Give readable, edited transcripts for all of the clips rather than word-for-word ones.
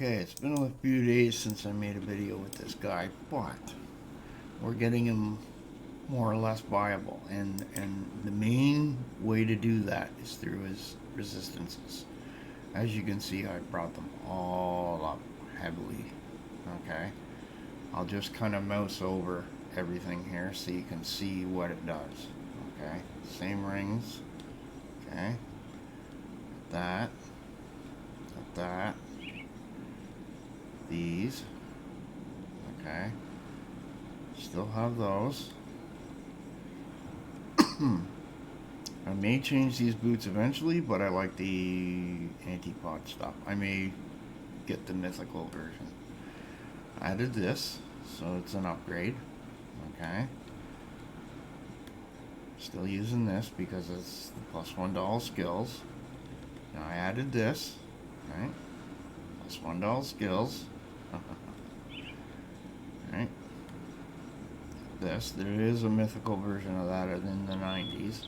Okay, it's been a few days since I made a video with this guy, but we're getting him more or less viable, and the main way to do that is through his resistances. As you can see, I brought them all up heavily. Okay, I'll just kind of mouse over everything here so you can see what it does. Okay, same rings. Okay, that, that, these. Okay, still have those. I may change these boots eventually, but I like the anti-pod stuff. I may get the mythical version. I added this, so it's an upgrade. Okay. Still using this because it's the +1 skills. Now I added this, right? +1 skills. Right. This, there is a mythical version of that in the 90s.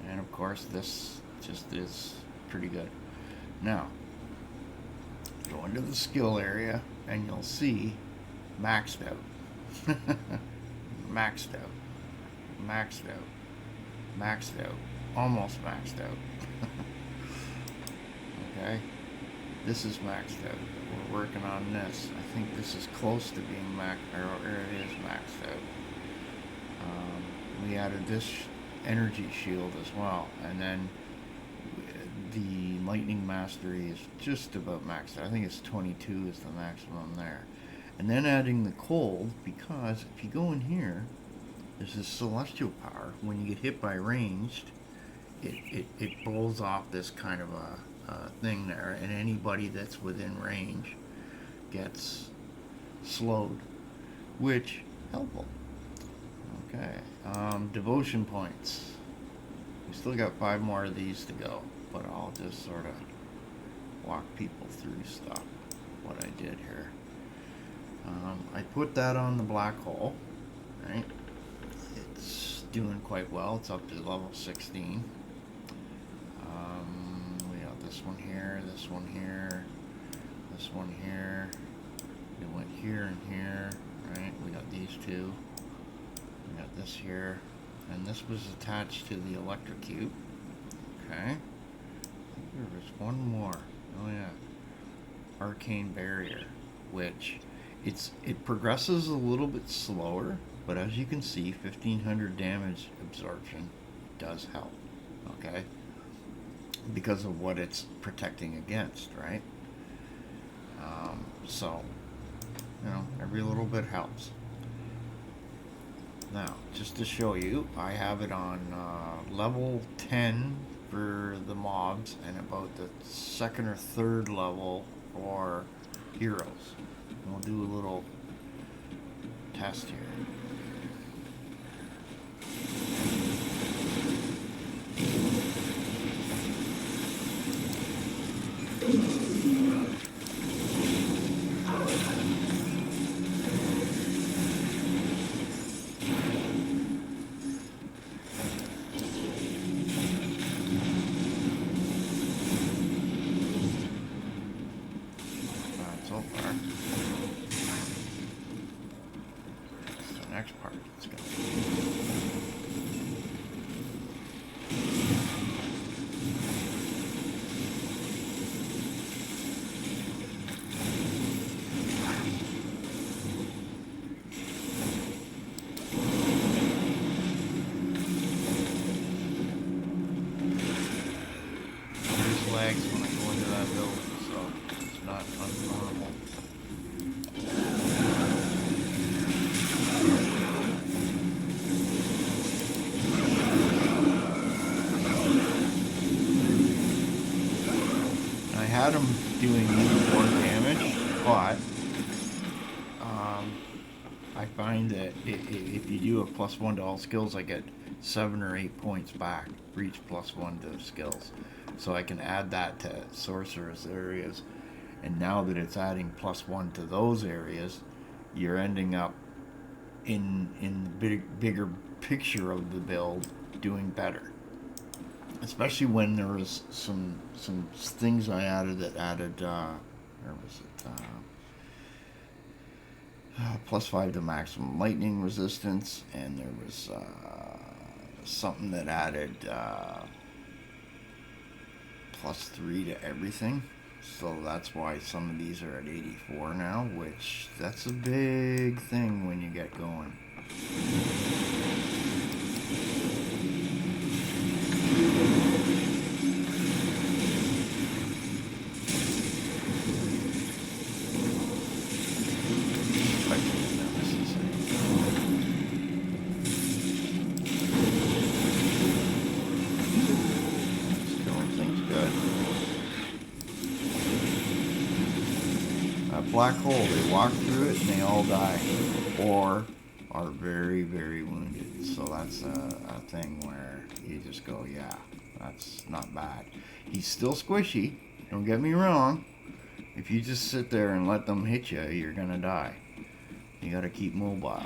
And of course this just is pretty good. Now, go into the skill area and you'll see maxed out. Maxed out. Maxed out. Maxed out. Almost maxed out. Okay? This is maxed out. We're working on this. I think this is close to being maxed, or it is maxed out. We added this energy shield as well, and then the lightning mastery is just about maxed out. I think it's 22 is the maximum there. And then adding the cold, because if you go in here, there's this celestial power. When you get hit by ranged, it blows off this kind of a thing there, and anybody that's within range gets slowed, which helpful. Okay, devotion points. We still got 5 more of these to go, but I'll just sort of walk people through stuff, what I did here. I put that on the black hole, right? It's doing quite well. It's up to level 16. We got this one here, this one here, this one here. It went here and here, right? We got these two. We got this here, and this was attached to the electrocute. Okay. There was one more. Oh yeah, arcane barrier, which it progresses a little bit slower, but as you can see, 1500 damage absorption does help. Okay, because of what it's protecting against, right? So, you know, every little bit helps. Now, just to show you, I have it on level 10 for the mobs and about the 2nd or 3rd level for heroes. And we'll do a little test here. So far. That's the next part. It's going to be. There's lags when I go into that building, so it's not unnormal. I had him doing more damage, but I find that if you do a +1 to all skills, I get 7 or 8 points back for each +1 to skills. So I can add that to sorceress areas, and now that it's adding +1 to those areas, you're ending up in the bigger picture of the build doing better. especially when there was some things I added that added where was it +5 to maximum lightning resistance, and there was something that added +3 to everything. So that's why some of these are at 84 now, which that's a big thing when you get going. Black hole, they walk through it and they all die, or are very, very wounded. So that's a thing where you just go, yeah, that's not bad. He's still squishy, don't get me wrong. If you just sit there and let them hit you, you're gonna die. You gotta keep mobile.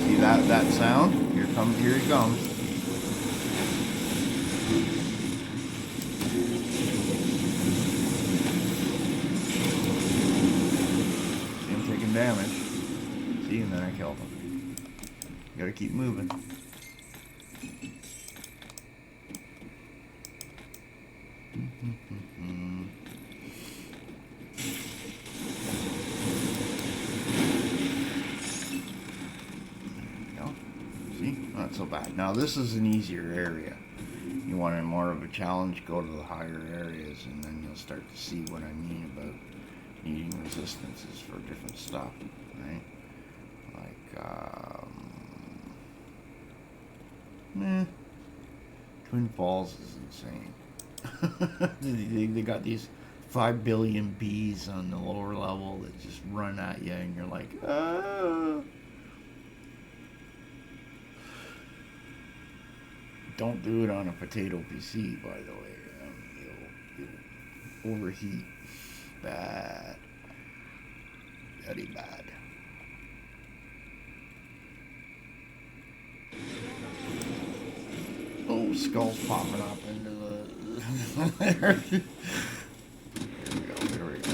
See that sound? Here he comes. Damage. See, and then I killed him. You gotta keep moving. There you go. See? Not so bad. Now this is an easier area. You want more of a challenge, go to the higher areas, and then you'll start to see what I mean about needing resistances for different stuff, right? Like, Twin Falls is insane. They got these 5 billion bees on the lower level that just run at you, and you're like, ah. Don't do it on a potato PC, by the way. You'll overheat. Bad. Very bad. Oh, skulls popping up into the... There we go, there we go.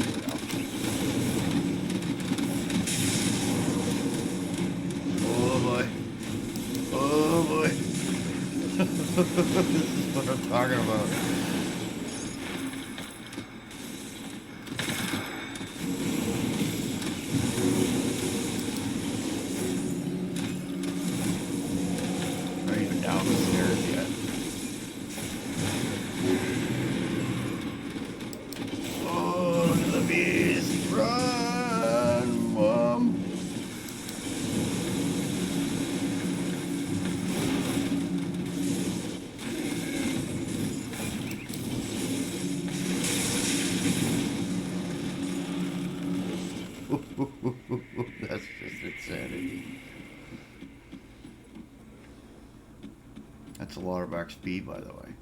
Oh boy. Oh boy. This is what I'm talking about. That's just insanity. That's a lot of XP, by the way.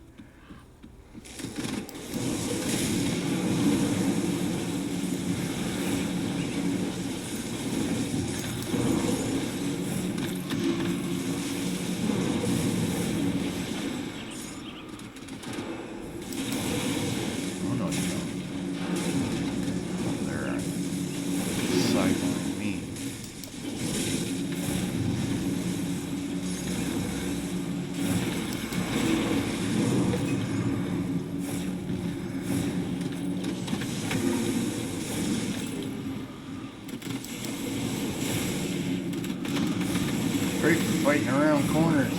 Great for fighting around corners.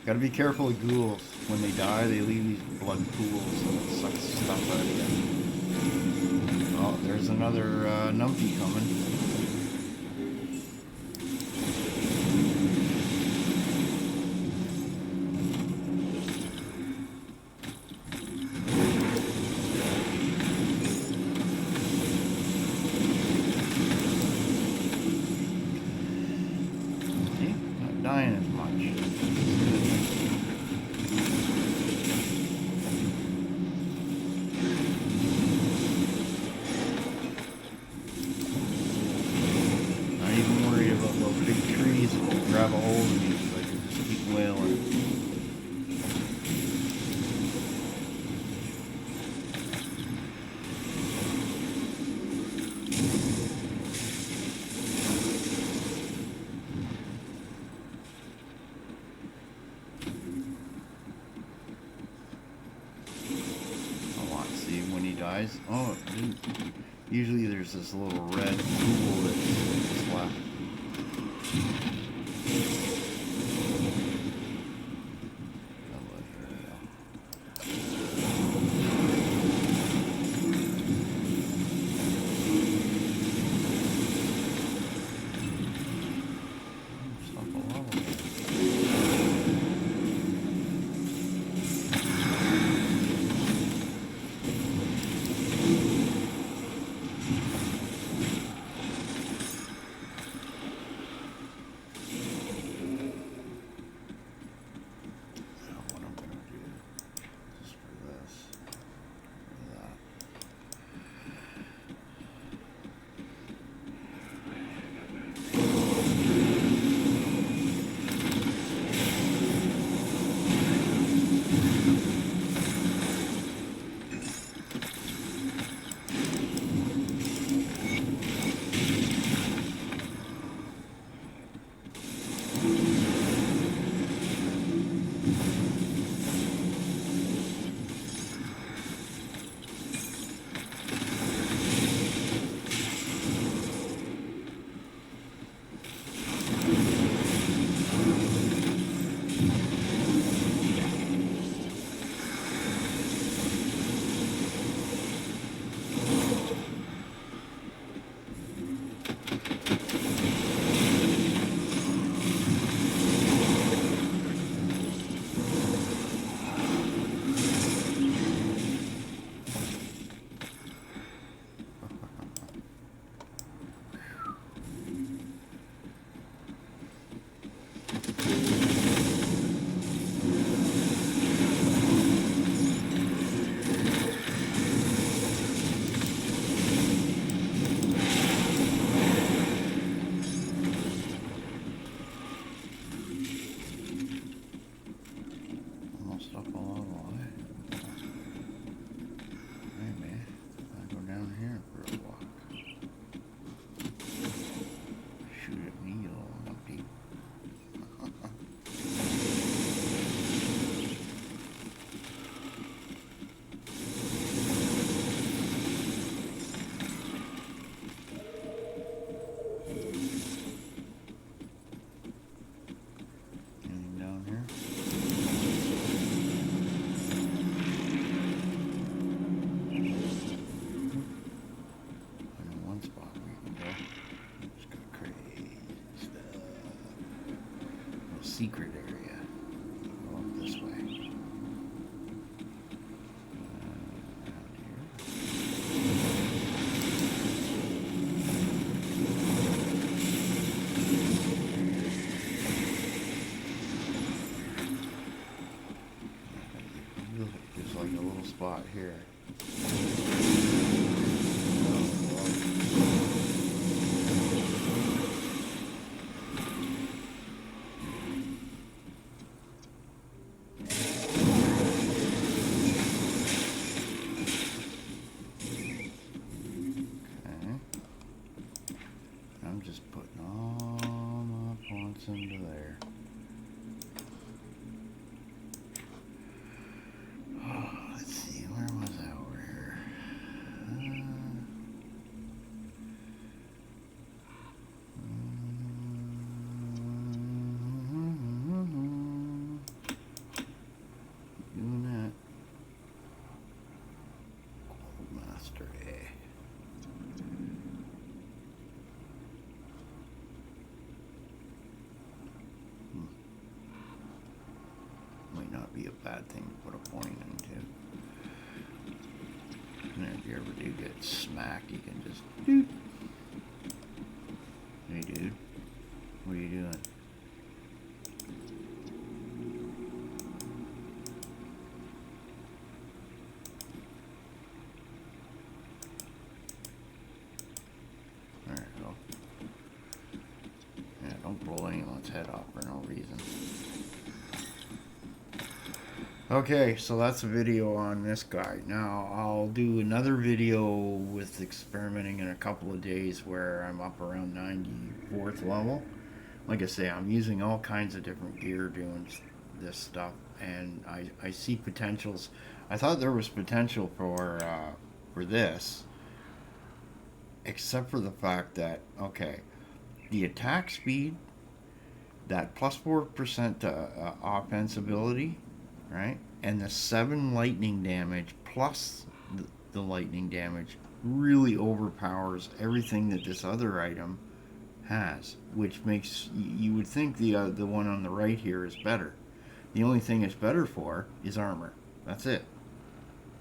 Gotta be careful of ghouls. When they die, they leave these blood pools and it sucks stuff out of you. Oh, there's another numpty coming. See? Not dying. guys. Oh, dude. Usually there's this little red pool that's left. Secret area. Go up this way. Out here. There's like a little spot here. Just putting all my points into there. Oh, let's see, where was I over here? Doing that. Gold Mastery. Be a bad thing to put a point into. And if you ever do get smacked, you can just doot. Hey dude, what are you doing? There you go. Yeah, don't blow anyone's head off for no reason. Okay, so that's a video on this guy. Now, I'll do another video with experimenting in a couple of days where I'm up around 94th level. Like I say, I'm using all kinds of different gear doing this stuff, and I see potentials. I thought there was potential for for this, except for the fact that, okay, the attack speed, that plus 4% offense ability, right? And the 7 lightning damage plus the lightning damage really overpowers everything that this other item has, which makes you would think the one on the right here is better. The only thing it's better for is armor. That's it.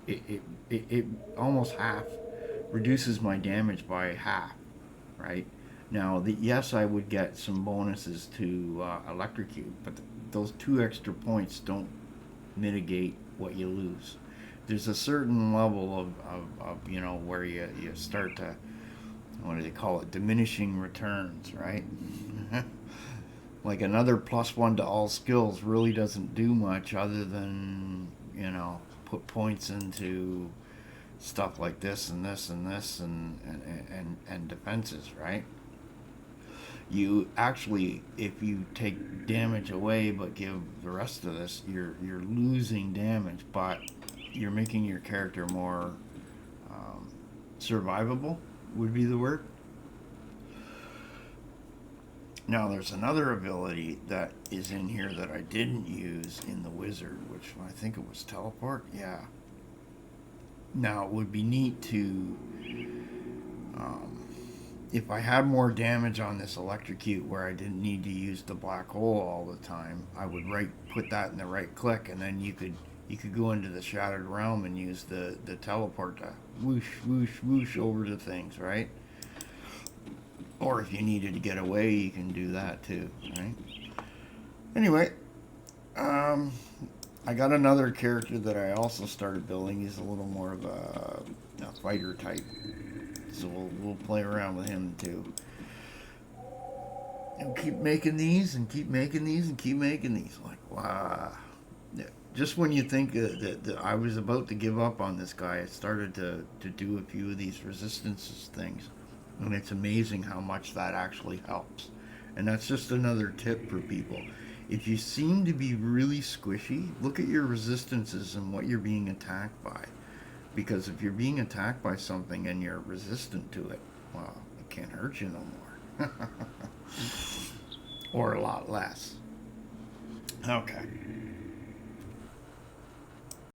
It almost half reduces my damage by half, right? Now, yes, I would get some bonuses to electrocute, but those 2 extra points don't mitigate what you lose. There's a certain level of where you start to, what do they call it, diminishing returns, right? Like another +1 to all skills really doesn't do much other than, put points into stuff like this and this and this and defenses, right? You actually, if you take damage away but give the rest of this, you're losing damage, but you're making your character more survivable, would be the word. Now, there's another ability that is in here that I didn't use in the wizard, which I think it was teleport. Yeah. Now, it would be neat to, if I had more damage on this electrocute where I didn't need to use the black hole all the time, I would put that in the right click, and then you could go into the shattered realm and use the teleport to whoosh whoosh whoosh over to things, right? Or if you needed to get away, you can do that too, right? Anyway, I got another character that I also started building. He's a little more of a fighter type, so we'll play around with him too. And keep making these, and keep making these, and keep making these. Like, wow. Yeah. Just when you think that I was about to give up on this guy, I started to do a few of these resistances things. And it's amazing how much that actually helps. And that's just another tip for people. If you seem to be really squishy, look at your resistances and what you're being attacked by. Because if you're being attacked by something and you're resistant to it, well, it can't hurt you no more. Or a lot less. Okay.